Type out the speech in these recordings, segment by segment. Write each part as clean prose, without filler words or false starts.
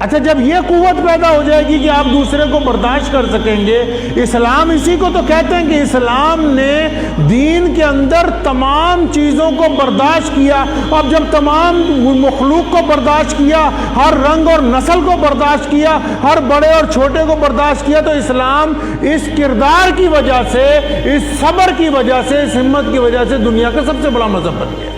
اچھا جب یہ قوت پیدا ہو جائے گی کہ آپ دوسرے کو برداشت کر سکیں گے، اسلام اسی کو تو کہتے ہیں کہ اسلام نے دین کے اندر تمام چیزوں کو برداشت کیا. اب جب تمام مخلوق کو برداشت کیا، ہر رنگ اور نسل کو برداشت کیا، ہر بڑے اور چھوٹے کو برداشت کیا، تو اسلام اس کردار کی وجہ سے، اس صبر کی وجہ سے، اس ہمت کی وجہ سے دنیا کا سب سے بڑا مذہب بن گیا.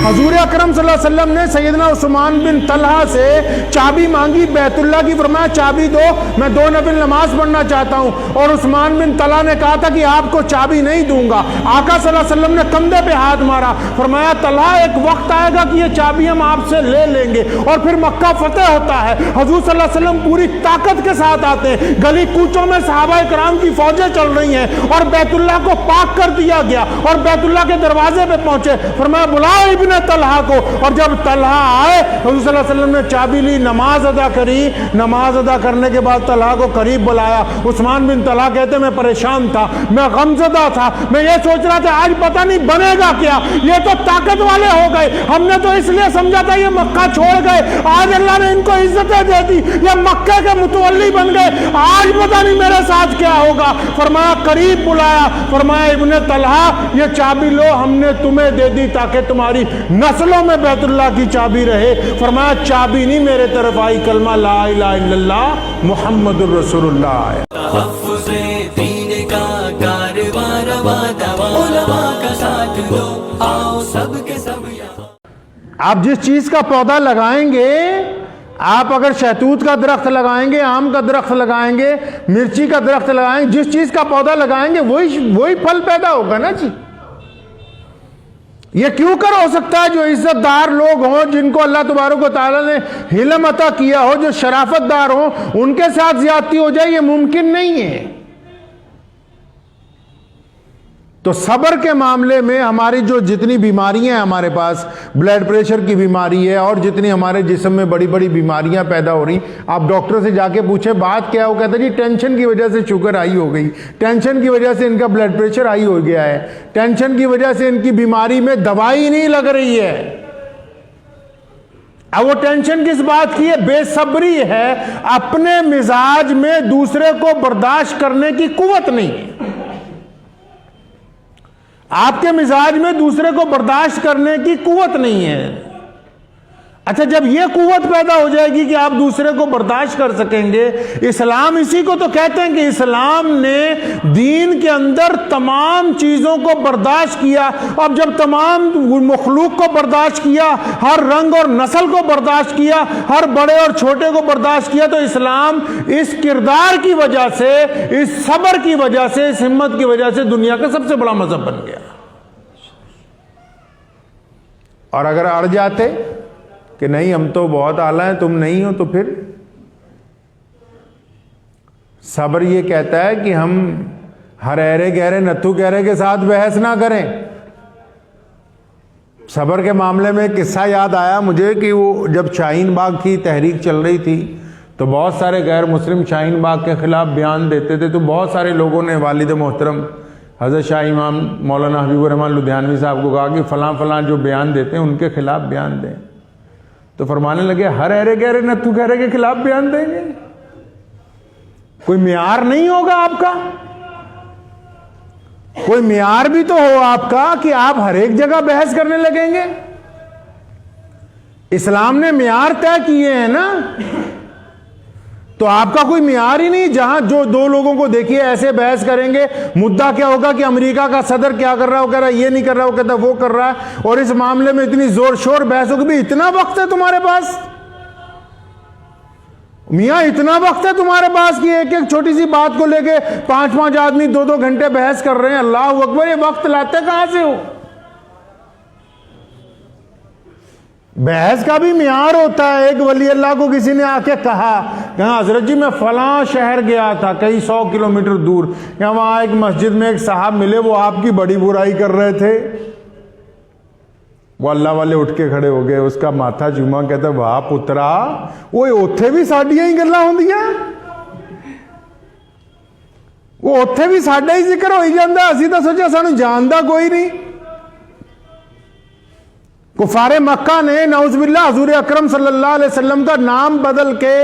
حضور اکرم صلی اللہ علیہ وسلم نے سیدنا عثمان بن طلحہ سے چابی مانگی بیت اللہ کی، فرمایا چابی دو، میں 2 نفل نماز پڑھنا چاہتا ہوں. اور عثمان بن طلحہ نے کہا تھا کہ آپ کو چابی نہیں دوں گا. آقا صلی اللہ علیہ وسلم نے کندھے پہ ہاتھ مارا، فرمایا طلحہ ایک وقت آئے گا کہ یہ چابی ہم آپ سے لے لیں گے. اور پھر مکہ فتح ہوتا ہے، حضور صلی اللہ علیہ وسلم پوری طاقت کے ساتھ آتے ہیں، گلی کوچوں میں صحابہ کرام کی فوجیں چل رہی ہیں، اور بیت اللہ کو پاک کر دیا گیا، اور بیت اللہ کے دروازے پہ پہنچے، فرمایا بلاؤ ابن طلحہ کو. اور جب طلحہ آئے، حضور صلی اللہ علیہ وسلم نے چابی لی، نماز ادا کری. نماز ادا کرنے کے بعد طلحہ کو قریب بلایا. عثمان بن طلحہ کہتے میں پریشان تھا، میں غمزدہ تھا، میں یہ سوچ رہا تھا آج پتہ نہیں بنے گا کیا، یہ تو طاقت والے ہو گئے، ہم نے تو اس لیے سمجھا تھا یہ مکہ چھوڑ گئے، آج اللہ نے ان کو عزتیں دے دی، یہ مکہ کے متولی بن گئے، آج پتہ نہیں میرے ساتھ کیا ہوگا. فرمایا قریب بلایا، فرمایا ابن طلحہ یہ چابی لو، ہم نے تمہیں دے دی تاکہ تمہاری نسلوں میں بیت اللہ کی چابی رہے. فرمایا چابی نہیں میرے طرف آئی، کلمہ لا الہ الا اللہ محمد الرسول اللہ ہے. تحفظ دین کا کاروبار علماء کا ساتھ دو، آؤ سب کے سب یہاں. آپ جس چیز کا پودا لگائیں گے، آپ اگر شہتوت کا درخت لگائیں گے، آم کا درخت لگائیں گے، مرچی کا درخت لگائیں گے، جس چیز کا پودا لگائیں گے وہی پھل پیدا ہوگا نا جی. یہ کیوں کر ہو سکتا ہے جو عزت دار لوگ ہوں، جن کو اللہ تبارک و تعالیٰ نے علم عطا کیا ہو، جو شرافت دار ہوں، ان کے ساتھ زیادتی ہو جائے؟ یہ ممکن نہیں ہے. تو صبر کے معاملے میں ہماری جو جتنی بیماریاں ہیں ہمارے پاس، بلڈ پریشر کی بیماری ہے اور جتنی ہمارے جسم میں بڑی بڑی بیماریاں پیدا ہو رہی، آپ ڈاکٹر سے جا کے پوچھیں بات کیا ہو، کہتا جی ٹینشن کی وجہ سے شوگر ہائی ہو گئی، ٹینشن کی وجہ سے ان کا بلڈ پریشر ہائی ہو گیا ہے، ٹینشن کی وجہ سے ان کی بیماری میں دوائی نہیں لگ رہی ہے. اب وہ ٹینشن کس بات کی ہے؟ بے صبری ہے، اپنے مزاج میں دوسرے کو برداشت کرنے کی قوت نہیں ہے. آپ کے مزاج میں دوسرے کو برداشت کرنے کی قوت نہیں ہے. اچھا جب یہ قوت پیدا ہو جائے گی کہ آپ دوسرے کو برداشت کر سکیں گے، اسلام اسی کو تو کہتے ہیں کہ اسلام نے دین کے اندر تمام چیزوں کو برداشت کیا. اب جب تمام مخلوق کو برداشت کیا، ہر رنگ اور نسل کو برداشت کیا، ہر بڑے اور چھوٹے کو برداشت کیا، تو اسلام اس کردار کی وجہ سے، اس صبر کی وجہ سے، اس ہمت کی وجہ سے دنیا کا سب سے بڑا مذہب بن گیا. اور اگر اڑ جاتے کہ نہیں ہم تو بہت اعلیٰ ہیں تم نہیں ہو، تو پھر صبر یہ کہتا ہے کہ ہم ہر ایرے گہرے نتھو گہرے کے ساتھ بحث نہ کریں. صبر کے معاملے میں ایک قصہ یاد آیا مجھے کہ وہ جب شاہین باغ کی تحریک چل رہی تھی تو بہت سارے غیر مسلم شاہین باغ کے خلاف بیان دیتے تھے، تو بہت سارے لوگوں نے والد محترم حضرت شاہ امام مولانا حبیب الرحمن لدھیانوی صاحب کو کہا کہ فلاں فلاں جو بیان دیتے ہیں ان کے خلاف بیان دیں. تو فرمانے لگے ہر ایرے گہرے نتھو گہرے کے خلاف بیان دیں گے؟ کوئی معیار نہیں ہوگا آپ کا؟ کوئی معیار بھی تو ہو آپ کا کہ آپ ہر ایک جگہ بحث کرنے لگیں گے؟ اسلام نے معیار طے کیے ہیں نا، تو آپ کا کوئی معیار ہی نہیں. جہاں جو دو لوگوں کو دیکھیے ایسے بحث کریں گے، مدعا کیا ہوگا کہ امریکہ کا صدر کیا کر رہا ہے، وہ کہہ رہا ہے یہ نہیں کر رہا، وہ کہتا ہے وہ کر رہا ہے، اور اس معاملے میں اتنی زور شور بحث ہوگی. بھی اتنا وقت ہے تمہارے پاس؟ میاں اتنا وقت ہے تمہارے پاس کہ ایک ایک چھوٹی سی بات کو لے کے 5 آدمی 2 گھنٹے بحث کر رہے ہیں؟ اللہ اکبر، یہ وقت لاتے کہاں سے ہو؟ بحث کا بھی معیار ہوتا ہے. ایک ولی اللہ کو کسی نے آ کے کہا کہ حضرت جی میں فلاں شہر گیا تھا کئی 100 کلومیٹر دور، کہ وہاں ایک مسجد میں ایک صاحب ملے، وہ آپ کی بڑی برائی کر رہے تھے. وہ اللہ والے اٹھ کے کھڑے ہو گئے، اس کا ماتھا چوما، کہتا واہ پترا، وہ اوتھے بھی ساڈیاں ہی گلاں ہوندیاں، وہ اوتھے بھی ساڈا ہی ذکر ہوئی جاندہ، اسی تو سوچا سانو جاندا کوئی نہیں. کفار مکہ نے نعوذ باللہ حضور اکرم صلی اللہ علیہ وسلم کا نام بدل کے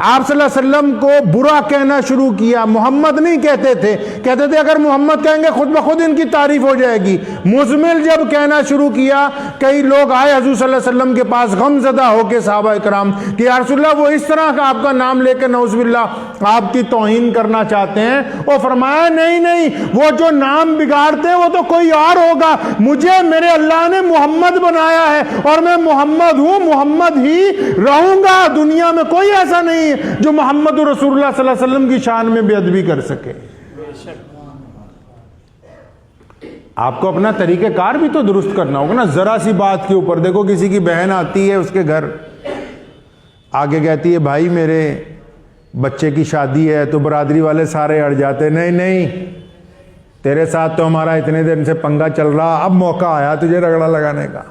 آپ صلی اللہ علیہ وسلم کو برا کہنا شروع کیا. محمد نہیں کہتے تھے, کہتے تھے اگر محمد کہیں گے خود بخود ان کی تعریف ہو جائے گی. مزمل جب کہنا شروع کیا, کئی لوگ آئے حضور صلی اللہ علیہ وسلم کے پاس غم زدہ ہو کے صحابہ کرام کہ یا رسول اللہ وہ اس طرح کا آپ کا نام لے کے نعوذ باللہ آپ کی توہین کرنا چاہتے ہیں. وہ فرمایا نہیں, وہ جو نام بگاڑتے ہیں وہ تو کوئی اور ہوگا, مجھے میرے اللہ نے محمد بنایا ہے اور میں محمد ہوں, محمد ہی رہوں گا. دنیا میں کوئی ایسا نہیں جو محمد رسول اللہ صلی اللہ علیہ وسلم کی شان میں بے ادبی کر سکے. آپ کو اپنا طریقہ کار بھی تو درست کرنا ہوگا نا. ذرا سی بات کے اوپر دیکھو, کسی کی بہن آتی ہے اس کے گھر, آگے کہتی ہے بھائی میرے بچے کی شادی ہے, تو برادری والے سارے اڑ جاتے, نہیں تیرے ساتھ تو ہمارا اتنے دن سے پنگا چل رہا, اب موقع آیا تجھے رگڑا لگانے کا,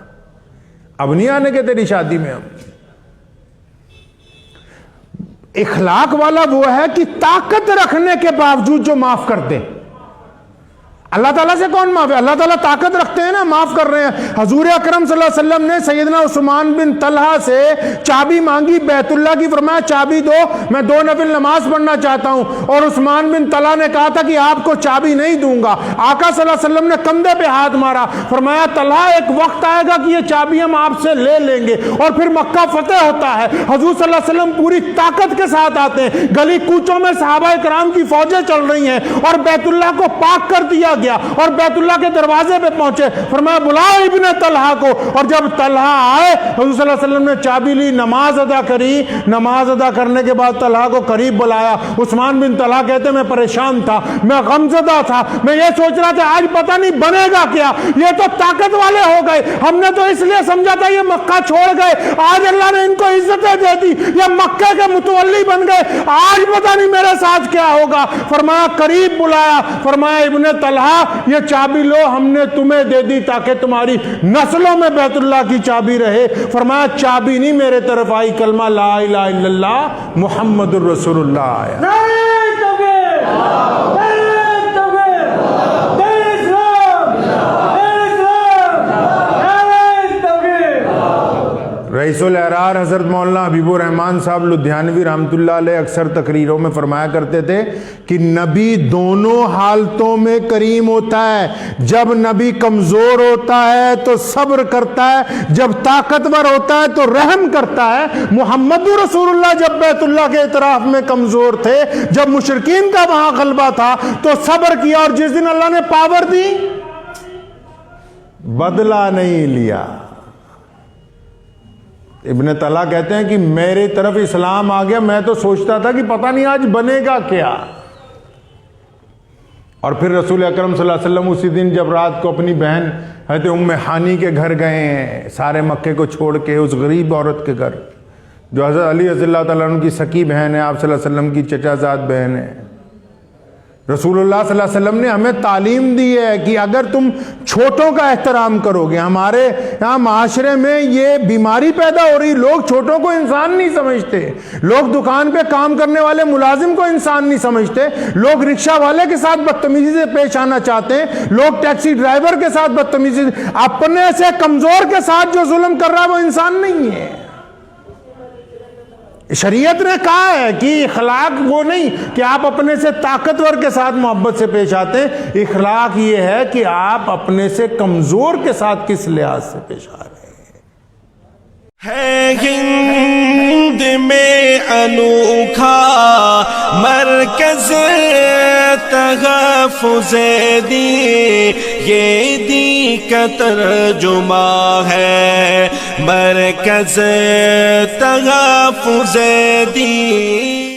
اب نہیں آنے کے تیری شادی میں. ہم اخلاق والا وہ ہے کہ طاقت رکھنے کے باوجود جو معاف کر دے. اللہ تعالیٰ سے کون معاف ہے؟ اللہ تعالیٰ طاقت رکھتے ہیں نا, معاف کر رہے ہیں. حضور اکرم صلی اللہ علیہ وسلم نے سیدنا عثمان بن طلحہ سے چابی مانگی بیت اللہ کی, فرمایا چابی دو, میں 2 نفل نماز پڑھنا چاہتا ہوں. اور عثمان بن طلحہ نے کہا تھا کہ آپ کو چابی نہیں دوں گا. آقا صلی اللہ علیہ وسلم نے کندھے پہ ہاتھ مارا, فرمایا طلحہ ایک وقت آئے گا کہ یہ چابی ہم آپ سے لے لیں گے. اور پھر مکہ فتح ہوتا ہے, حضور صلی اللہ علیہ وسلم پوری طاقت کے ساتھ آتے ہیں, گلی کوچوں میں صحابہ کرام کی فوجیں چل رہی ہیں, اور بیت اللہ کو پاک کر دیا گیا, اور بیت اللہ کے دروازے پہ پہنچے, فرمایا بلاؤ ابن طلحہ کو. اور جب طلحہ آئے, حضور صلی اللہ علیہ وسلم نے چابی لی, نماز ادا کری. نماز ادا کرنے کے بعد طلحہ کو قریب بلایا. عثمان بن طلحہ کہتے میں پریشان تھا, میں غمزدہ تھا, میں یہ سوچ رہا تھا آج پتہ نہیں بنے گا کیا, یہ تو طاقت والے ہو گئے, ہم نے تو اس لیے سمجھا تھا یہ مکہ چھوڑ گئے, آج اللہ نے ان کو عزتیں دے دی, یہ مکہ کے متولی بن گئے, آج پتہ نہیں میرے ساتھ کیا ہوگا. فرمایا قریب بلایا, فرمایا ابن طلحہ یہ چابی لو, ہم نے تمہیں دے دی تاکہ تمہاری نسلوں میں بیت اللہ کی چابی رہے. فرمایا چابی نہیں میرے طرف آئی, کلمہ لا الہ الا اللہ محمد الرسول اللہ آیا. رئیس الاحرار حضرت مولانا حبیب الرحمان صاحب لدھیانوی رحمۃ اللہ علیہ اکثر تقریروں میں فرمایا کرتے تھے کہ نبی دونوں حالتوں میں کریم ہوتا ہے. جب نبی کمزور ہوتا ہے تو صبر کرتا ہے, جب طاقتور ہوتا ہے تو رحم کرتا ہے. محمد رسول اللہ جب بیت اللہ کے اطراف میں کمزور تھے, جب مشرکین کا وہاں غلبہ تھا تو صبر کیا, اور جس دن اللہ نے پاور دی بدلہ نہیں لیا. ابن طلحہ کہتے ہیں کہ میرے طرف اسلام آ گیا, میں تو سوچتا تھا کہ پتہ نہیں آج بنے گا کیا. اور پھر رسول اکرم صلی اللہ علیہ وسلم اسی دن جب رات کو اپنی بہن حضرت ام حانی کے گھر گئے ہیں, سارے مکے کو چھوڑ کے, اس غریب عورت کے گھر جو حضرت علی رضی اللہ تعالیٰ عنہ کی سکی بہن ہے, آپ صلی اللہ علیہ وسلم کی چچا زاد بہن ہے. رسول اللہ صلی اللہ علیہ وسلم نے ہمیں تعلیم دی ہے کہ اگر تم چھوٹوں کا احترام کرو گے, ہمارے یہاں معاشرے میں یہ بیماری پیدا ہو رہی, لوگ چھوٹوں کو انسان نہیں سمجھتے, لوگ دکان پہ کام کرنے والے ملازم کو انسان نہیں سمجھتے, لوگ رکشہ والے کے ساتھ بدتمیزی سے پیش آنا چاہتے ہیں, لوگ ٹیکسی ڈرائیور کے ساتھ بدتمیزی, اپنے سے کمزور کے ساتھ جو ظلم کر رہا ہے وہ انسان نہیں ہے. شریعت نے کہا ہے کہ اخلاق وہ نہیں کہ آپ اپنے سے طاقتور کے ساتھ محبت سے پیش آتے ہیں, اخلاق یہ ہے کہ آپ اپنے سے کمزور کے ساتھ کس لحاظ سے پیش آ رہے ہیں. ہے ہند میں انوکھا مرکز تحفظ دی, یہ دی کا ترجمہ ہے مرکز تحفظ دی.